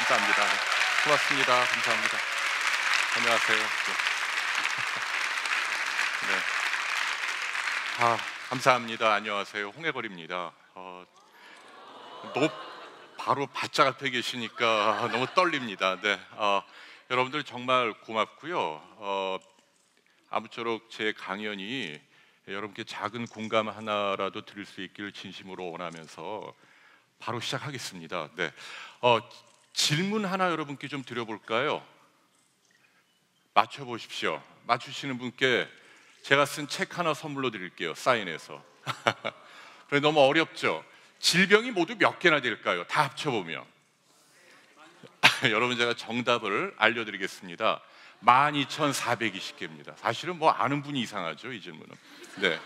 감사합니다. 네. 고맙습니다. 감사합니다. 안녕하세요. 네. 감사합니다. 안녕하세요. 홍해걸입니다. 바로 바짝 앞에 계시니까 너무 떨립니다. 네. 여러분들 정말 고맙고요. 아무쪼록 제 강연이 여러분께 작은 공감 하나라도 드릴 수 있기를 진심으로 원하면서 바로 시작하겠습니다. 네. 질문 하나 여러분께 좀 드려볼까요? 맞춰보십시오. 맞추시는 분께 제가 쓴 책 하나 선물로 드릴게요. 사인해서. 그래, 너무 어렵죠? 질병이 모두 몇 개나 될까요? 다 합쳐보면. 여러분, 제가 정답을 알려드리겠습니다. 12,420개입니다. 사실은 뭐 아는 분이 이상하죠, 이 질문은. 네.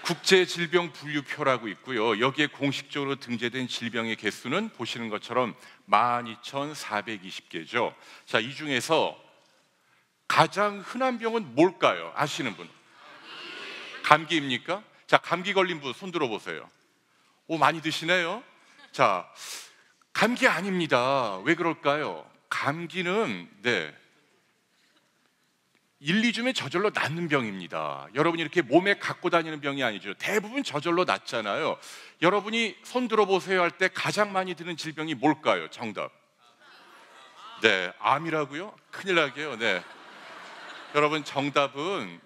국제질병분류표라고 있고요. 여기에 공식적으로 등재된 질병의 개수는 보시는 것처럼 12,420개죠. 자, 이 중에서 가장 흔한 병은 뭘까요? 아시는 분? 감기입니까? 자, 감기 걸린 분 손 들어보세요. 오, 많이 드시네요. 자, 감기 아닙니다. 왜 그럴까요? 감기는 1, 2주면 저절로 낫는 병입니다. 여러분이 이렇게 몸에 갖고 다니는 병이 아니죠. 대부분 저절로 낫잖아요. 여러분이 손 들어보세요 할 때 가장 많이 드는 질병이 뭘까요? 정답. 네, 암이라고요? 큰일 나게요. 네. 여러분, 정답은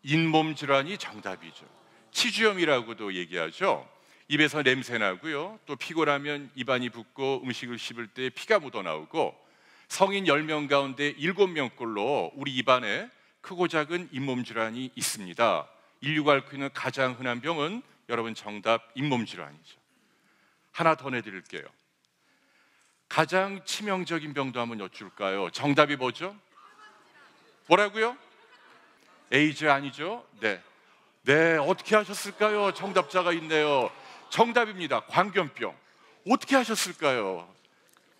잇몸 질환이 정답이죠. 치주염이라고도 얘기하죠. 입에서 냄새 나고요. 또 피곤하면 입안이 붓고 음식을 씹을 때 피가 묻어나오고, 성인 10명 가운데 7명꼴로 우리 입안에 크고 작은 잇몸 질환이 있습니다. 인류가 앓고 있는 가장 흔한 병은 여러분 정답 잇몸 질환이죠. 하나 더 내드릴게요. 가장 치명적인 병도 한번 여쭐까요? 정답이 뭐죠? 뭐라고요? 에이즈 아니죠? 네, 어떻게 하셨을까요? 정답자가 있네요. 정답입니다. 광견병. 어떻게 하셨을까요?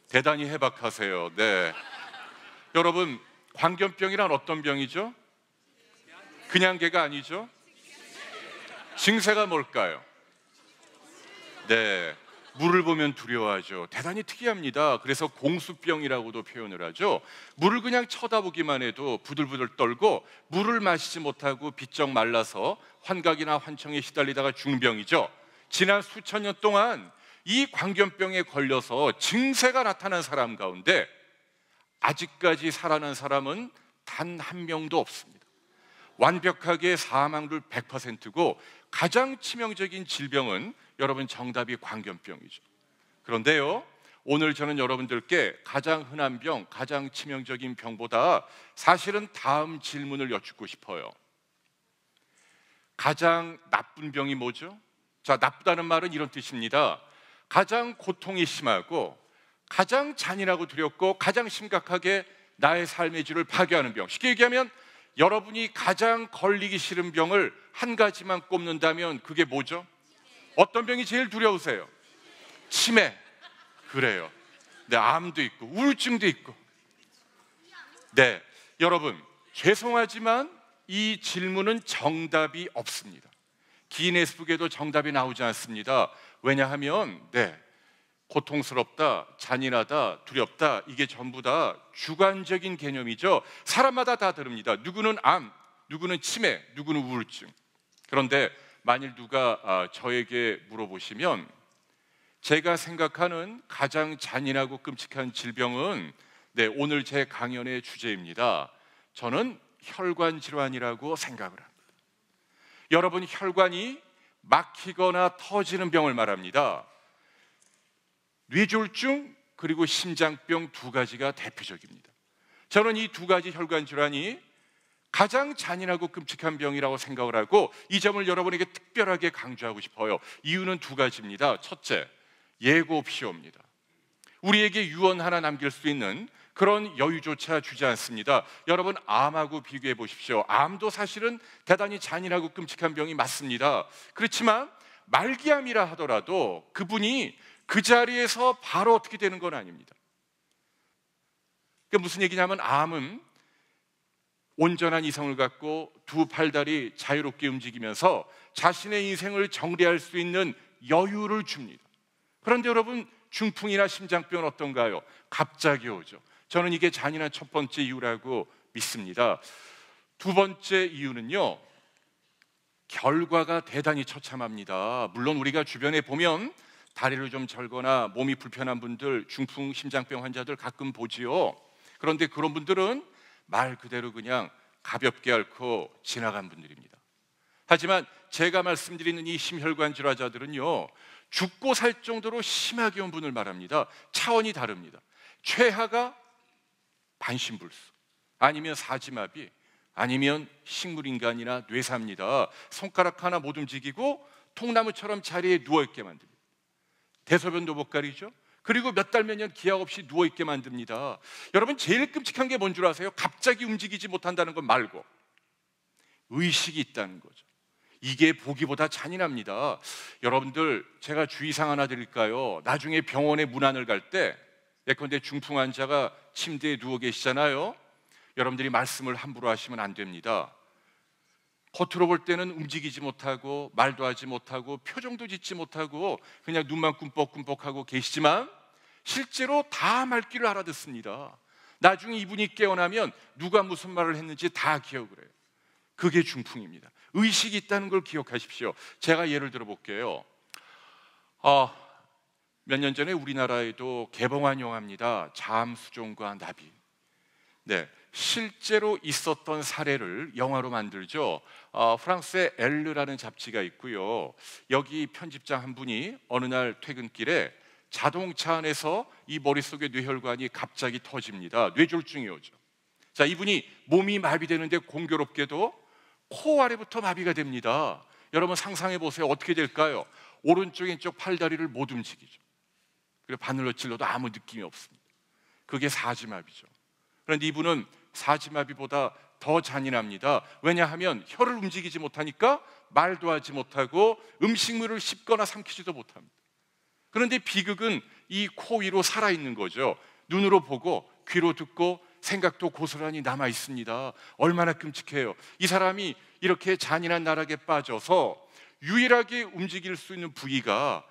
대단히 해박하세요. 네. 여러분, 광견병이란 어떤 병이죠? 그냥 개가 아니죠? 증세가 뭘까요? 네. 물을 보면 두려워하죠. 대단히 특이합니다. 그래서 공수병이라고도 표현을 하죠. 물을 그냥 쳐다보기만 해도 부들부들 떨고, 물을 마시지 못하고 비쩍 말라서 환각이나 환청에 시달리다가 죽는 병이죠. 지난 수천 년 동안 이 광견병에 걸려서 증세가 나타난 사람 가운데 아직까지 살아난 사람은 단 한 명도 없습니다. 완벽하게 사망률 100%고 가장 치명적인 질병은 여러분 정답이 광견병이죠. 그런데요, 오늘 저는 여러분들께 가장 흔한 병, 가장 치명적인 병보다 사실은 다음 질문을 여쭙고 싶어요. 가장 나쁜 병이 뭐죠? 자, 나쁘다는 말은 이런 뜻입니다. 가장 고통이 심하고 가장 잔인하고 두렵고 가장 심각하게 나의 삶의 질을 파괴하는 병. 쉽게 얘기하면 여러분이 가장 걸리기 싫은 병을 한 가지만 꼽는다면 그게 뭐죠? 어떤 병이 제일 두려우세요? 치매. 그래요. 네, 암도 있고 우울증도 있고. 네, 여러분, 죄송하지만 이 질문은 정답이 없습니다. 기네스북에도 정답이 나오지 않습니다. 왜냐하면 고통스럽다, 잔인하다, 두렵다, 이게 전부 다 주관적인 개념이죠. 사람마다 다 다릅니다. 누구는 암, 누구는 치매, 누구는 우울증. 그런데 만일 누가 저에게 물어보시면 제가 생각하는 가장 잔인하고 끔찍한 질병은 오늘 제 강연의 주제입니다. 저는 혈관 질환이라고 생각을 합니다. 여러분, 혈관이 막히거나 터지는 병을 말합니다. 뇌졸중 그리고 심장병 두 가지가 대표적입니다. 저는 이 두 가지 혈관 질환이 가장 잔인하고 끔찍한 병이라고 생각을 하고 이 점을 여러분에게 특별하게 강조하고 싶어요. 이유는 두 가지입니다. 첫째, 예고피오입니다. 우리에게 유언 하나 남길 수 있는 그런 여유조차 주지 않습니다. 여러분, 암하고 비교해 보십시오. 암도 사실은 대단히 잔인하고 끔찍한 병이 맞습니다. 그렇지만 말기암이라 하더라도 그분이 그 자리에서 바로 어떻게 되는 건 아닙니다. 그러니까 무슨 얘기냐면 암은 온전한 이성을 갖고 두 팔다리 자유롭게 움직이면서 자신의 인생을 정리할 수 있는 여유를 줍니다. 그런데 여러분, 중풍이나 심장병은 어떤가요? 갑자기 오죠. 저는 이게 잔인한 첫 번째 이유라고 믿습니다. 두 번째 이유는요, 결과가 대단히 처참합니다. 물론 우리가 주변에 보면 다리를 좀 절거나 몸이 불편한 분들, 중풍 심장병 환자들 가끔 보지요. 그런데 그런 분들은 말 그대로 그냥 가볍게 앓고 지나간 분들입니다. 하지만 제가 말씀드리는 이 심혈관 질환자들은요, 죽고 살 정도로 심하게 온 분을 말합니다. 차원이 다릅니다. 최하가 반신불수, 아니면 사지마비, 아니면 식물인간이나 뇌사입니다. 손가락 하나 못 움직이고 통나무처럼 자리에 누워있게 만듭니다. 대소변도 못 가리죠. 그리고 몇 달 몇 년 기약 없이 누워있게 만듭니다. 여러분, 제일 끔찍한 게 뭔 줄 아세요? 갑자기 움직이지 못한다는 것 말고 의식이 있다는 거죠. 이게 보기보다 잔인합니다. 여러분들, 제가 주의사항 하나 드릴까요? 나중에 병원에 문안을 갈 때, 예컨대 중풍 환자가 침대에 누워 계시잖아요. 여러분들이 말씀을 함부로 하시면 안 됩니다. 겉으로 볼 때는 움직이지 못하고 말도 하지 못하고 표정도 짓지 못하고 그냥 눈만 꿈뻑꿈뻑하고 계시지만 실제로 다 말귀를 알아듣습니다. 나중에 이분이 깨어나면 누가 무슨 말을 했는지 다 기억을 해요. 그게 중풍입니다. 의식이 있다는 걸 기억하십시오. 제가 예를 들어 볼게요. 몇 년 전에 우리나라에도 개봉한 영화입니다. 잠수종과 나비. 네, 실제로 있었던 사례를 영화로 만들죠. 프랑스의 엘르라는 잡지가 있고요. 여기 편집장 한 분이 어느 날 퇴근길에 자동차 안에서 이 머릿속의 뇌혈관이 갑자기 터집니다. 뇌졸중이 오죠. 자, 이분이 몸이 마비되는데 공교롭게도 코 아래부터 마비가 됩니다. 여러분 상상해 보세요. 어떻게 될까요? 오른쪽 왼쪽 팔다리를 못 움직이죠. 그리고 바늘로 찔러도 아무 느낌이 없습니다. 그게 사지마비죠. 그런데 이분은 사지마비보다 더 잔인합니다. 왜냐하면 혀를 움직이지 못하니까 말도 하지 못하고 음식물을 씹거나 삼키지도 못합니다. 그런데 비극은 이 코 위로 살아있는 거죠. 눈으로 보고 귀로 듣고 생각도 고스란히 남아 있습니다. 얼마나 끔찍해요. 이 사람이 이렇게 잔인한 나락에 빠져서 유일하게 움직일 수 있는 부위가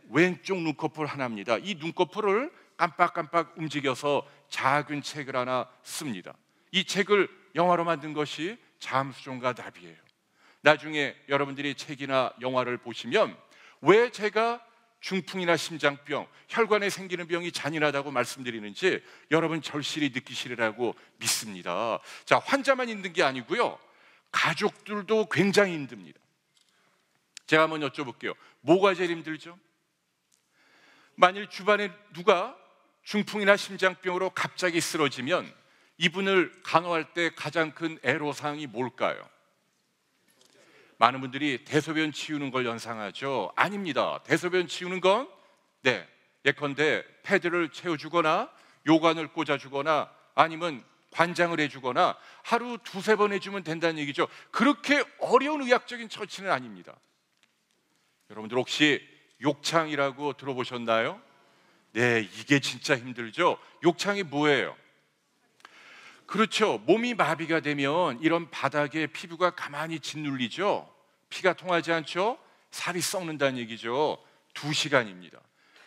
왼쪽 눈꺼풀 하나입니다. 이 눈꺼풀을 깜빡깜빡 움직여서 작은 책을 하나 씁니다. 이 책을 영화로 만든 것이 잠수종과 나비예요. 나중에 여러분들이 책이나 영화를 보시면 왜 제가 중풍이나 심장병, 혈관에 생기는 병이 잔인하다고 말씀드리는지 여러분 절실히 느끼시리라고 믿습니다. 자, 환자만 힘든 게 아니고요, 가족들도 굉장히 힘듭니다. 제가 한번 여쭤볼게요. 뭐가 제일 힘들죠? 만일 주변에 누가 중풍이나 심장병으로 갑자기 쓰러지면 이분을 간호할 때 가장 큰 애로사항이 뭘까요? 많은 분들이 대소변 치우는 걸 연상하죠. 아닙니다. 대소변 치우는 건 예컨대 패드를 채워주거나 요관을 꽂아주거나 아니면 관장을 해주거나 하루 두세 번 해주면 된다는 얘기죠. 그렇게 어려운 의학적인 처치는 아닙니다. 여러분들 혹시 욕창이라고 들어보셨나요? 네, 이게 진짜 힘들죠. 욕창이 뭐예요? 그렇죠. 몸이 마비가 되면 이런 바닥에 피부가 가만히 짓눌리죠. 피가 통하지 않죠. 살이 썩는다는 얘기죠. 2시간입니다.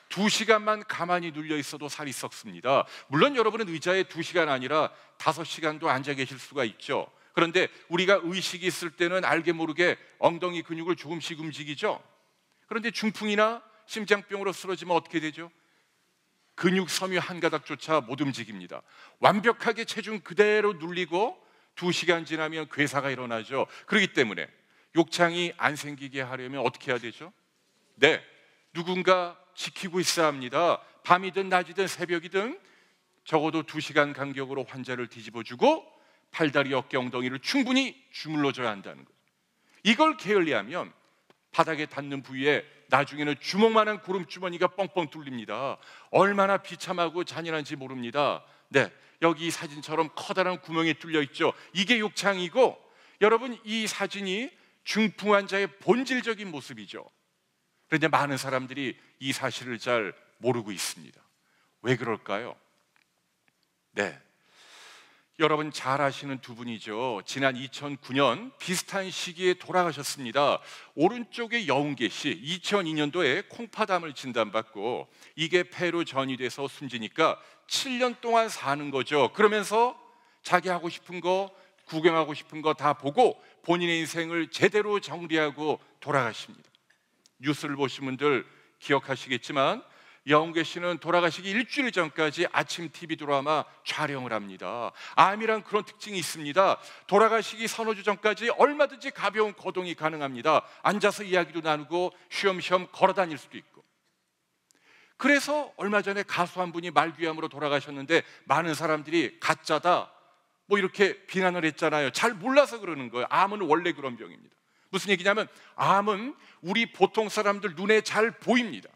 2시간만 가만히 눌려 있어도 살이 썩습니다. 물론 여러분은 의자에 2시간 아니라 5시간도 앉아 계실 수가 있죠. 그런데 우리가 의식이 있을 때는 알게 모르게 엉덩이 근육을 조금씩 움직이죠. 그런데 중풍이나 심장병으로 쓰러지면 어떻게 되죠? 근육 섬유 한 가닥조차 못 움직입니다. 완벽하게 체중 그대로 눌리고 2시간 지나면 괴사가 일어나죠. 그렇기 때문에 욕창이 안 생기게 하려면 어떻게 해야 되죠? 누군가 지키고 있어야 합니다. 밤이든 낮이든 새벽이든 적어도 2시간 간격으로 환자를 뒤집어주고 팔다리, 어깨, 엉덩이를 충분히 주물러줘야 한다는 거죠. 이걸 게을리하면 바닥에 닿는 부위에 나중에는 주먹만한 고름주머니가 뻥뻥 뚫립니다. 얼마나 비참하고 잔인한지 모릅니다. 여기 이 사진처럼 커다란 구멍이 뚫려 있죠. 이게 욕창이고, 여러분 이 사진이 중풍 환자의 본질적인 모습이죠. 그런데 많은 사람들이 이 사실을 잘 모르고 있습니다. 왜 그럴까요? 여러분 잘 아시는 두 분이죠. 지난 2009년 비슷한 시기에 돌아가셨습니다. 오른쪽에 여운계 씨, 2002년도에 콩파담을 진단받고 이게 폐로 전이돼서 숨지니까 7년 동안 사는 거죠. 그러면서 자기 하고 싶은 거, 구경하고 싶은 거 다 보고 본인의 인생을 제대로 정리하고 돌아가십니다. 뉴스를 보신 분들 기억하시겠지만 여운계 씨는 돌아가시기 일주일 전까지 아침 TV 드라마 촬영을 합니다. 암이란 그런 특징이 있습니다. 돌아가시기 서너 주 전까지 얼마든지 가벼운 거동이 가능합니다. 앉아서 이야기도 나누고 쉬엄쉬엄 걸어 다닐 수도 있고. 그래서 얼마 전에 가수 한 분이 말귀암으로 돌아가셨는데 많은 사람들이 가짜다 뭐 이렇게 비난을 했잖아요. 잘 몰라서 그러는 거예요. 암은 원래 그런 병입니다. 무슨 얘기냐면 암은 우리 보통 사람들 눈에 잘 보입니다.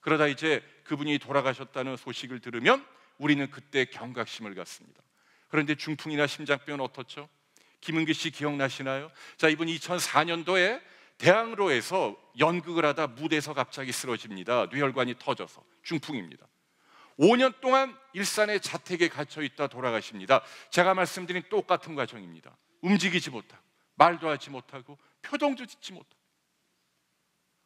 그러다 이제 그분이 돌아가셨다는 소식을 들으면 우리는 그때 경각심을 갖습니다. 그런데 중풍이나 심장병은 어떻죠? 김은기 씨 기억나시나요? 자, 이분이 2004년도에 대학로에서 연극을 하다 무대에서 갑자기 쓰러집니다. 뇌혈관이 터져서 중풍입니다. 5년 동안 일산의 자택에 갇혀 있다 돌아가십니다. 제가 말씀드린 똑같은 과정입니다. 움직이지 못하고 말도 하지 못하고 표정도 짓지 못하고.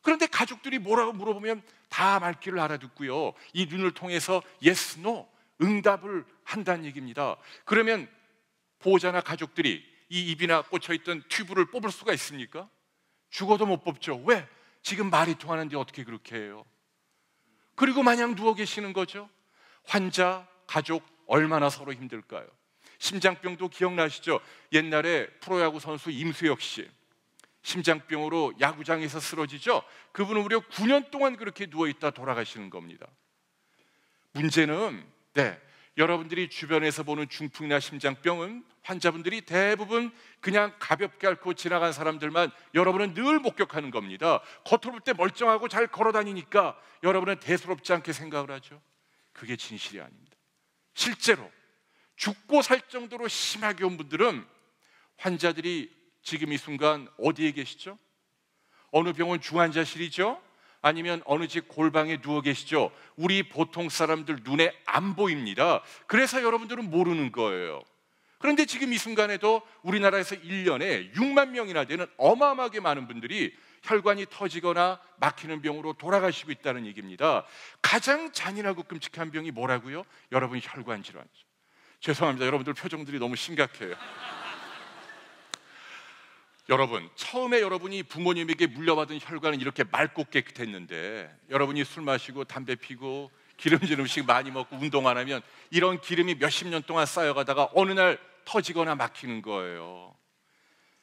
그런데 가족들이 뭐라고 물어보면 다 말귀를 알아듣고요, 이 눈을 통해서 yes, no 응답을 한다는 얘기입니다. 그러면 보호자나 가족들이 이 입이나 꽂혀있던 튜브를 뽑을 수가 있습니까? 죽어도 못 뽑죠. 왜? 지금 말이 통하는데 어떻게 그렇게 해요? 그리고 마냥 누워 계시는 거죠. 환자, 가족 얼마나 서로 힘들까요? 심장병도 기억나시죠? 옛날에 프로야구 선수 임수혁 씨 심장병으로 야구장에서 쓰러지죠. 그분은 무려 9년 동안 그렇게 누워있다 돌아가시는 겁니다. 문제는 여러분들이 주변에서 보는 중풍이나 심장병은 환자분들이 대부분 그냥 가볍게 앓고 지나간 사람들만 여러분은 늘 목격하는 겁니다. 겉으로 볼 때 멀쩡하고 잘 걸어다니니까 여러분은 대수롭지 않게 생각을 하죠. 그게 진실이 아닙니다. 실제로 죽고 살 정도로 심하게 온 분들은 환자들이 지금 이 순간 어디에 계시죠? 어느 병원 중환자실이죠? 아니면 어느 집 골방에 누워 계시죠? 우리 보통 사람들 눈에 안 보입니다. 그래서 여러분들은 모르는 거예요. 그런데 지금 이 순간에도 우리나라에서 1년에 6만 명이나 되는 어마어마하게 많은 분들이 혈관이 터지거나 막히는 병으로 돌아가시고 있다는 얘기입니다. 가장 잔인하고 끔찍한 병이 뭐라고요? 여러분, 혈관 질환이죠. 죄송합니다. 여러분들 표정들이 너무 심각해요. 여러분, 처음에 여러분이 부모님에게 물려받은 혈관은 이렇게 맑고 깨끗했는데 여러분이 술 마시고 담배 피고 기름진 음식 많이 먹고 운동 안 하면 이런 기름이 몇십 년 동안 쌓여가다가 어느 날 터지거나 막히는 거예요.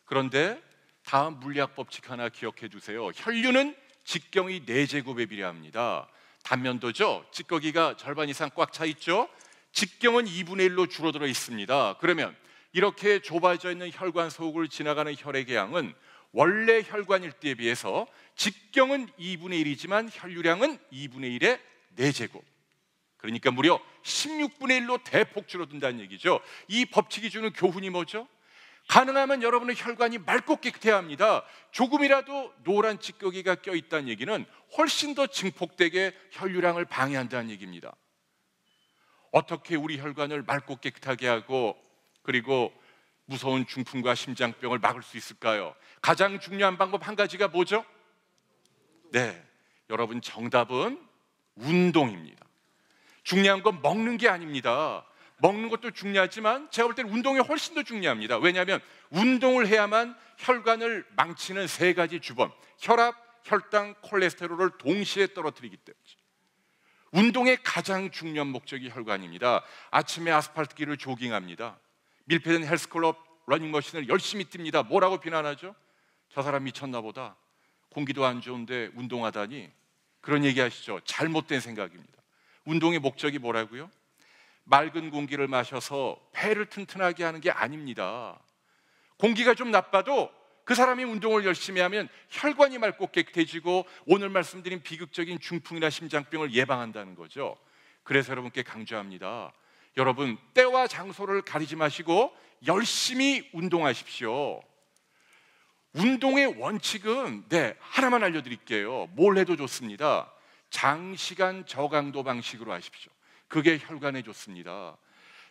그런데 다음 물리학 법칙 하나 기억해 두세요. 혈류는 직경이 4제곱에 비례합니다. 단면도죠. 찌꺼기가 절반 이상 꽉 차 있죠. 직경은 2분의 1로 줄어들어 있습니다. 그러면 이렇게 좁아져 있는 혈관 속을 지나가는 혈액의 양은 원래 혈관일 때에 비해서 직경은 2분의 1이지만 혈류량은 2분의 1의 4제곱. 그러니까 무려 16분의 1로 대폭 줄어든다는 얘기죠. 이 법칙이 주는 교훈이 뭐죠? 가능하면 여러분의 혈관이 맑고 깨끗해야 합니다. 조금이라도 노란 찌꺼기가 껴있다는 얘기는 훨씬 더 증폭되게 혈류량을 방해한다는 얘기입니다. 어떻게 우리 혈관을 맑고 깨끗하게 하고 그리고 무서운 중풍과 심장병을 막을 수 있을까요? 가장 중요한 방법 한 가지가 뭐죠? 여러분, 정답은 운동입니다. 중요한 건 먹는 게 아닙니다. 먹는 것도 중요하지만 제가 볼 때는 운동이 훨씬 더 중요합니다. 왜냐하면 운동을 해야만 혈관을 망치는 3가지 주범, 혈압, 혈당, 콜레스테롤을 동시에 떨어뜨리기 때문이죠. 운동의 가장 중요한 목적이 혈관입니다. 아침에 아스팔트 길을 조깅합니다. 밀폐된 헬스클럽 러닝머신을 열심히 뜁니다. 뭐라고 비난하죠? 저 사람 미쳤나 보다. 공기도 안 좋은데 운동하다니. 그런 얘기 하시죠. 잘못된 생각입니다. 운동의 목적이 뭐라고요? 맑은 공기를 마셔서 폐를 튼튼하게 하는 게 아닙니다. 공기가 좀 나빠도 그 사람이 운동을 열심히 하면 혈관이 맑고 깨끗해지고 오늘 말씀드린 비극적인 중풍이나 심장병을 예방한다는 거죠. 그래서 여러분께 강조합니다. 여러분, 때와 장소를 가리지 마시고 열심히 운동하십시오. 운동의 원칙은 하나만 알려드릴게요. 뭘 해도 좋습니다. 장시간 저강도 방식으로 하십시오. 그게 혈관에 좋습니다.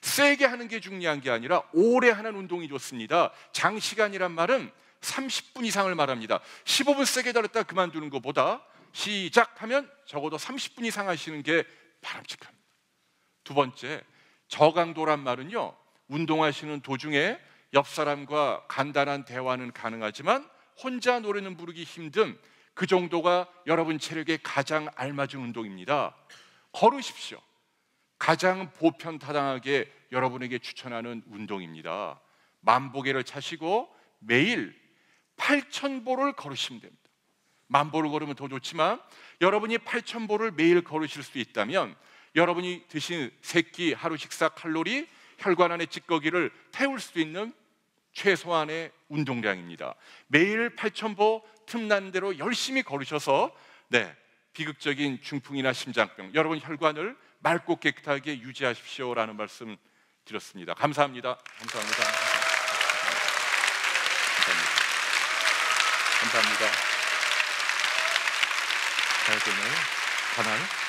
세게 하는 게 중요한 게 아니라 오래 하는 운동이 좋습니다. 장시간이란 말은 30분 이상을 말합니다. 15분 세게 달렸다 그만두는 것보다 시작하면 적어도 30분 이상 하시는 게 바람직합니다. 두 번째, 저강도란 말은요, 운동하시는 도중에 옆 사람과 간단한 대화는 가능하지만 혼자 노래는 부르기 힘든 그 정도가 여러분 체력에 가장 알맞은 운동입니다. 걸으십시오. 가장 보편타당하게 여러분에게 추천하는 운동입니다. 만보계를 차시고 매일 8,000보를 걸으시면 됩니다. 만보를 걸으면 더 좋지만 여러분이 8,000보를 매일 걸으실 수 있다면 여러분이 드신 세끼 하루 식사 칼로리, 혈관 안의 찌꺼기를 태울 수 있는 최소한의 운동량입니다. 매일 8,000보 틈나는 대로 열심히 걸으셔서 비극적인 중풍이나 심장병, 여러분 혈관을 맑고 깨끗하게 유지하십시오라는 말씀 드렸습니다. 감사합니다. 감사합니다. 감사합니다. 잘 되나요? 가나요?